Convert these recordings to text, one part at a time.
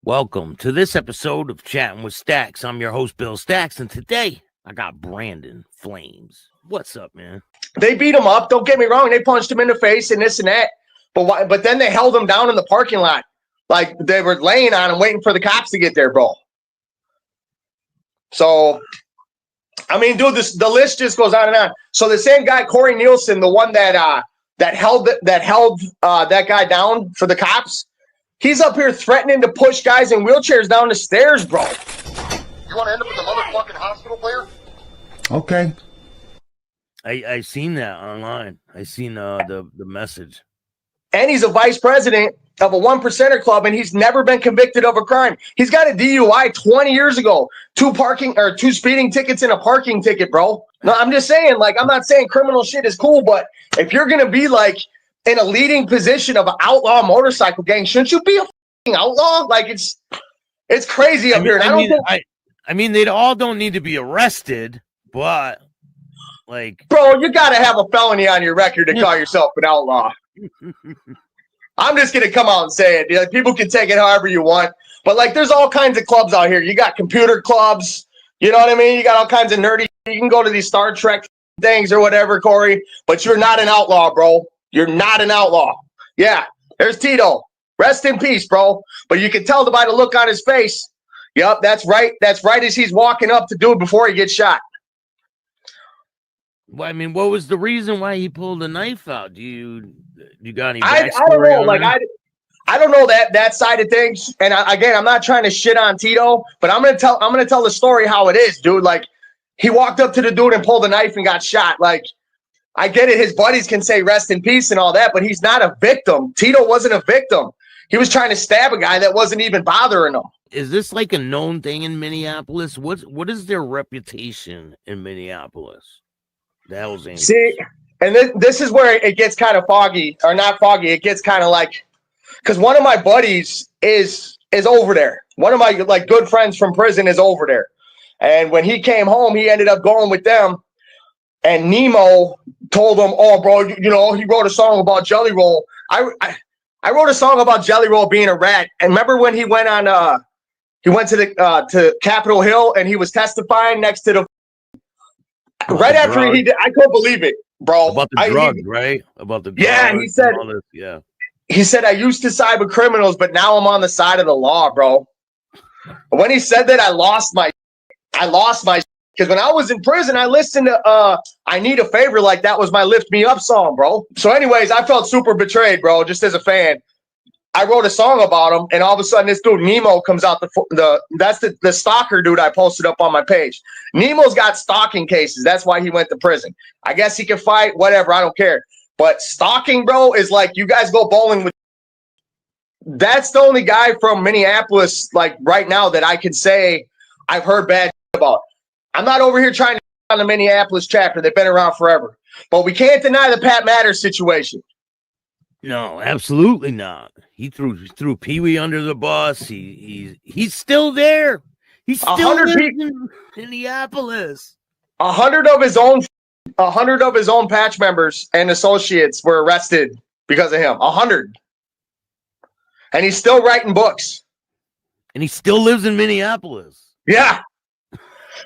Welcome to this episode of Chatting with Staxx. I'm your host, Bill Staxx, and today I got Brandon Flames. What's up, man? They beat him up. Don't get me wrong. They punched him in the face and this and that. But then they held him down in the parking lot. Like they were laying on him, waiting for the cops to get there, bro. So, I mean, dude, the list just goes on and on. So the same guy, Corey Nielsen, the one that held that guy down for the cops, he's up here threatening to push guys in wheelchairs down the stairs, bro. You want to end up with a motherfucking hospital player? Okay. I seen that online. I seen the message. And he's a vice president of a 1%er club, and he's never been convicted of a crime. He's got a DUI 20 years ago, two speeding tickets and a parking ticket, bro. No, I'm just saying, like, I'm not saying criminal shit is cool, but if you're gonna be like in a leading position of an outlaw motorcycle gang, shouldn't you be a fucking outlaw? Like, it's crazy up here. I mean, they all don't need to be arrested, but like, bro, you gotta have a felony on your record to call yourself an outlaw. I'm just gonna come out and say it. Like, people can take it however you want, but like, there's all kinds of clubs out here. You got computer clubs, you know what I mean? You got all kinds of nerdy. You can go to these Star Trek things or whatever, Corey. But you're not an outlaw, bro. You're not an outlaw. Yeah, there's Tito. Rest in peace, bro. But you can tell by the look on his face. Yep, that's right. That's right as he's walking up to do it before he gets shot. well, I mean, what was the reason why he pulled a knife out? Do you got any I backstory don't know. on Like, that? I don't know that side of things. And again, I'm not trying to shit on Tito, but I'm gonna tell the story how it is, dude. Like, he walked up to the dude and pulled a knife and got shot. Like, I get it. His buddies can say rest in peace and all that, but he's not a victim. Tito wasn't a victim. He was trying to stab a guy that wasn't even bothering him. Is this like a known thing in Minneapolis? What is their reputation in Minneapolis? The Hells Angels. See, and this is where it gets kind of foggy, or not foggy. It gets kind of like, because one of my buddies is over there. One of my like good friends from prison is over there. And when he came home, he ended up going with them. And Nemo told him, "Oh, bro, you know, he wrote a song about Jelly Roll. I wrote a song about Jelly Roll being a rat. And remember when he went on, he went to the to Capitol Hill and he was testifying next to the right after drugs. he did. I couldn't believe it, bro. About the drugs, right? About the drugs. Yeah, he said. All this, yeah. He said, I used to side with criminals, but now I'm on the side of the law, bro. When he said that, I lost my because when I was in prison, I listened to I Need a Favor, like that was my Lift Me Up song, bro. So anyways, I felt super betrayed, bro, just as a fan. I wrote a song about him, and all of a sudden this dude Nemo comes out that's the stalker dude I posted up on my page. Nemo's got stalking cases. That's why he went to prison. I guess he can fight, whatever, I don't care. But stalking, bro, is like you guys go bowling with. That's the only guy from Minneapolis, like right now, that I can say I've heard bad about. I'm not over here trying to on the Minneapolis chapter. They've been around forever. But we can't deny the Pat Matters situation. No, absolutely not. He threw Pee Wee under the bus. He's still there. He's still 100 lives in Minneapolis. 100 of his own patch members and associates were arrested because of him. 100. And he's still writing books. And he still lives in Minneapolis. Yeah.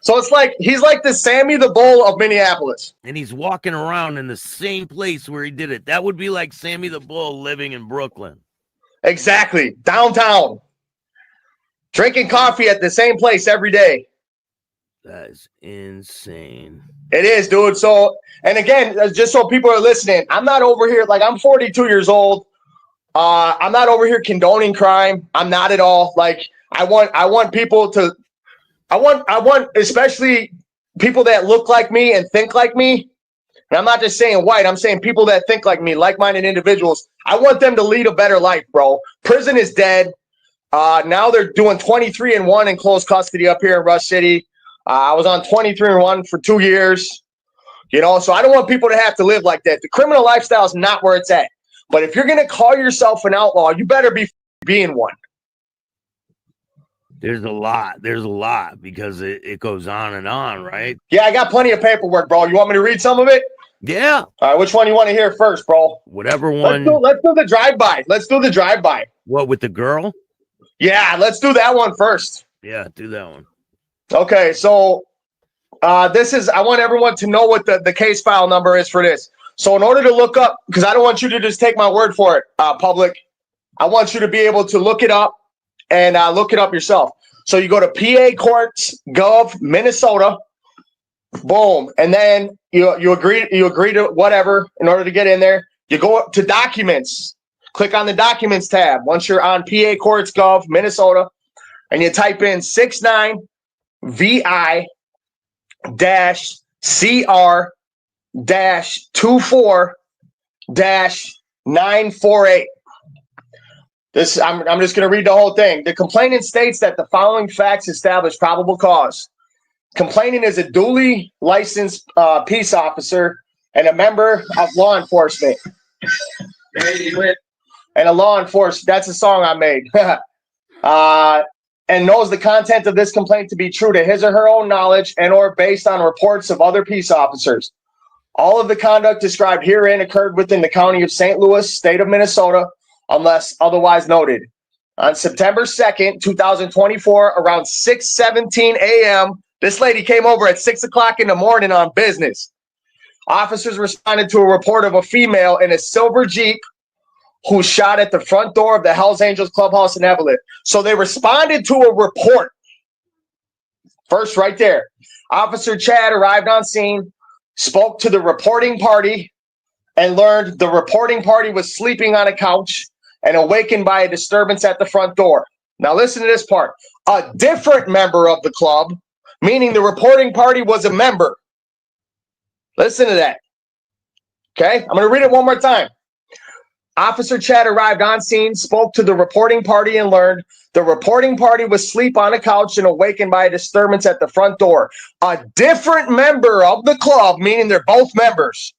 So it's like he's like the Sammy the Bull of Minneapolis. And he's walking around in the same place where he did it. That would be like Sammy the Bull living in Brooklyn. Exactly. Downtown. Drinking coffee at the same place every day. That is insane. It is, dude. So, and again, just so people are listening, I'm not over here, like, I'm 42 years old. I'm not over here condoning crime. I'm not at all. Like, I want people to, I want especially people that look like me and think like me. And I'm not just saying white. I'm saying people that think like me, like-minded individuals. I want them to lead a better life, bro. Prison is dead. Now they're doing 23-1 in close custody up here in Rush City. I was on 23-1 for 2 years. You know, so I don't want people to have to live like that. The criminal lifestyle is not where it's at. But if you're going to call yourself an outlaw, you better be being one. There's a lot because it goes on and on, right? Yeah, I got plenty of paperwork, bro. You want me to read some of it? Yeah. All right, which one you want to hear first, bro? Whatever one. Let's do the drive-by. Let's do the drive-by. What, with the girl? Yeah, let's do that one first. Yeah, do that one. Okay, so I want everyone to know what the case file number is for this. So in order to look up, because I don't want you to just take my word for it, public, I want you to be able to look it up and look it up yourself. So you go to PA Courts Gov Minnesota, boom, and then you agree to whatever in order to get in there. You go up to documents, click on the documents tab. Once you're on PA Courts Gov Minnesota, and you type in 69 VI CR 24 948. This I'm just going to read the whole thing. The complainant states that the following facts establish probable cause. Complainant is a duly licensed peace officer and a member of law enforcement. And a law enforcement. That's a song I made. And knows the content of this complaint to be true to his or her own knowledge and or based on reports of other peace officers. All of the conduct described herein occurred within the county of St. Louis, state of Minnesota, unless otherwise noted. On September 2nd, 2024, around 6:17 a.m., this lady came over at 6 o'clock in the morning on business. Officers responded to a report of a female in a silver Jeep who shot at the front door of the Hells Angels Clubhouse in Evelyn. So they responded to a report. First, right there. Officer Chad arrived on scene, spoke to the reporting party, and learned the reporting party was sleeping on a couch and awakened by a disturbance at the front door. Now listen to this part. A different member of the club, meaning the reporting party was a member. Listen to that. Okay? I'm going to read it one more time. Officer Chad arrived on scene, spoke to the reporting party, and learned the reporting party was asleep on a couch and awakened by a disturbance at the front door. A different member of the club, meaning they're both members,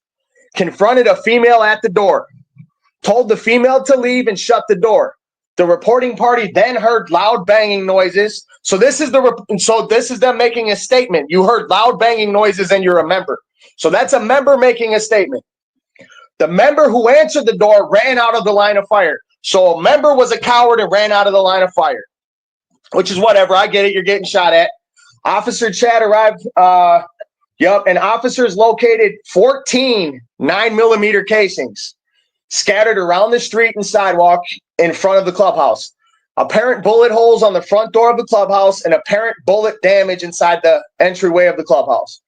confronted a female at the door, told the female to leave and shut the door. The reporting party then heard loud banging noises. So this is them making a statement. You heard loud banging noises and you're a member. So that's a member making a statement. The member who answered the door ran out of the line of fire. So a member was a coward and ran out of the line of fire, which is whatever. I get it. You're getting shot at. Officer Chad arrived. And officers located 14 9mm casings scattered around the street and sidewalk in front of the clubhouse. Apparent bullet holes on the front door of the clubhouse and apparent bullet damage inside the entryway of the clubhouse.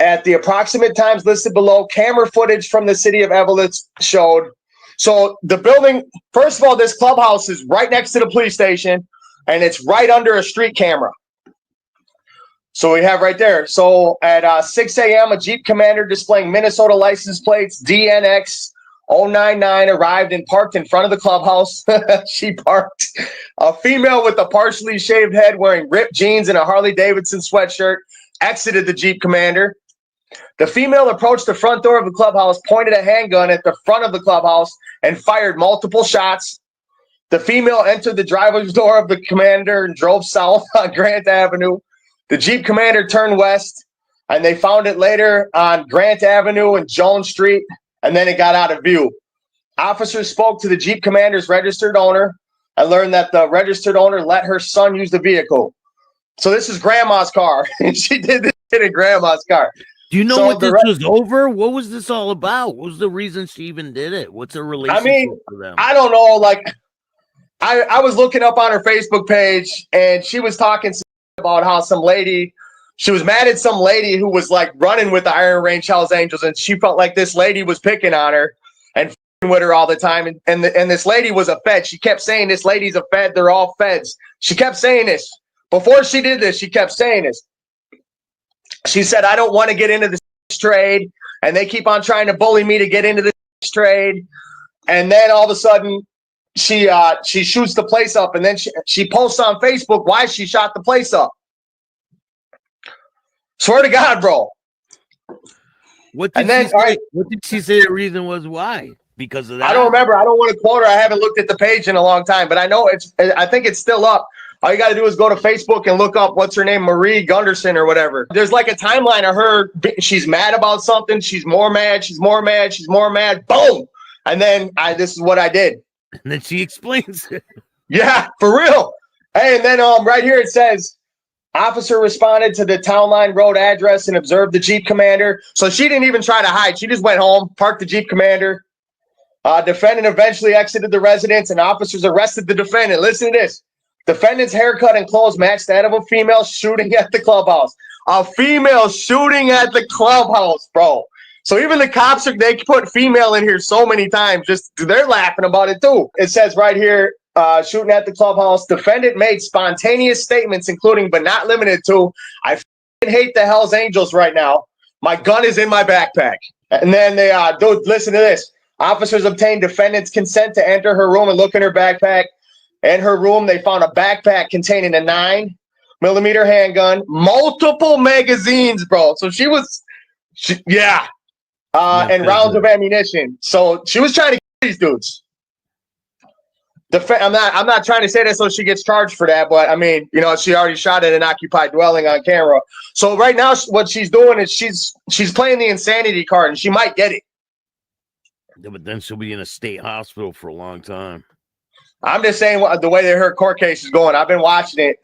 At the approximate times listed below, camera footage from the city of Evelyn showed. So the building, first of all, this clubhouse is right next to the police station, and it's right under a street camera. So we have right there. So at 6 a.m., a Jeep Commander displaying Minnesota license plates DNX 099 arrived and parked in front of the clubhouse. She parked. A female with a partially shaved head wearing ripped jeans and a Harley-Davidson sweatshirt exited the Jeep Commander. The female approached the front door of the clubhouse, pointed a handgun at the front of the clubhouse, and fired multiple shots. The female entered the driver's door of the Commander and drove south on Grant Avenue. The Jeep Commander turned west, and they found it later on Grant Avenue and Jones Street, and then it got out of view. Officers spoke to the Jeep Commander's registered owner and learned that the registered owner let her son use the vehicle. So this is Grandma's car, and she did this in Grandma's car. Do you know what this was over? What was this all about? What was the reason she even did it? What's her relationship for them? I don't know. Like, I was looking up on her Facebook page, and she was talking about how she was mad at some lady who was like running with the Iron Range Hells Angels, and she felt like this lady was picking on her and with her all the time. And this lady was a Fed. She kept saying this lady's a Fed. They're all Feds. She kept saying this. Before she did this, she kept saying this. She said, I don't want to get into this trade, and they keep on trying to bully me to get into this trade. And then all of a sudden, she shoots the place up, and then she posts on Facebook why she shot the place up. Swear to God, bro. What did she say the reason was why? Because of that? I don't remember. I don't want to quote her. I haven't looked at the page in a long time, but I think it's still up. All you got to do is go to Facebook and look up, what's her name, Marie Gunderson or whatever. There's like a timeline of her. She's mad about something. She's more mad. She's more mad. She's more mad. Boom. And then this is what I did. And then she explains it. Yeah, for real. Hey, and then right here it says, officer responded to the Town Line Road address and observed the Jeep Commander. So she didn't even try to hide. She just went home, parked the Jeep Commander. Defendant eventually exited the residence, and officers arrested the defendant. Listen to this. Defendant's haircut and clothes matched that of a female shooting at the clubhouse. A female shooting at the clubhouse, bro. So even the cops, they put female in here so many times. Just they're laughing about it too. It says right here, shooting at the clubhouse. Defendant made spontaneous statements, including but not limited to, I f***ing hate the Hells Angels right now. My gun is in my backpack. And then they, dude, listen to this. Officers obtained defendant's consent to enter her room and look in her backpack. In her room, they found a backpack containing a 9mm handgun, multiple magazines, bro. So she was, and rounds of ammunition. So she was trying to get these dudes. I'm not trying to say that so she gets charged for that, but I mean, you know, she already shot at an occupied dwelling on camera. So right now, what she's doing is she's playing the insanity card, and she might get it. Yeah, but then she'll be in a state hospital for a long time. I'm just saying the way that her court case is going. I've been watching it.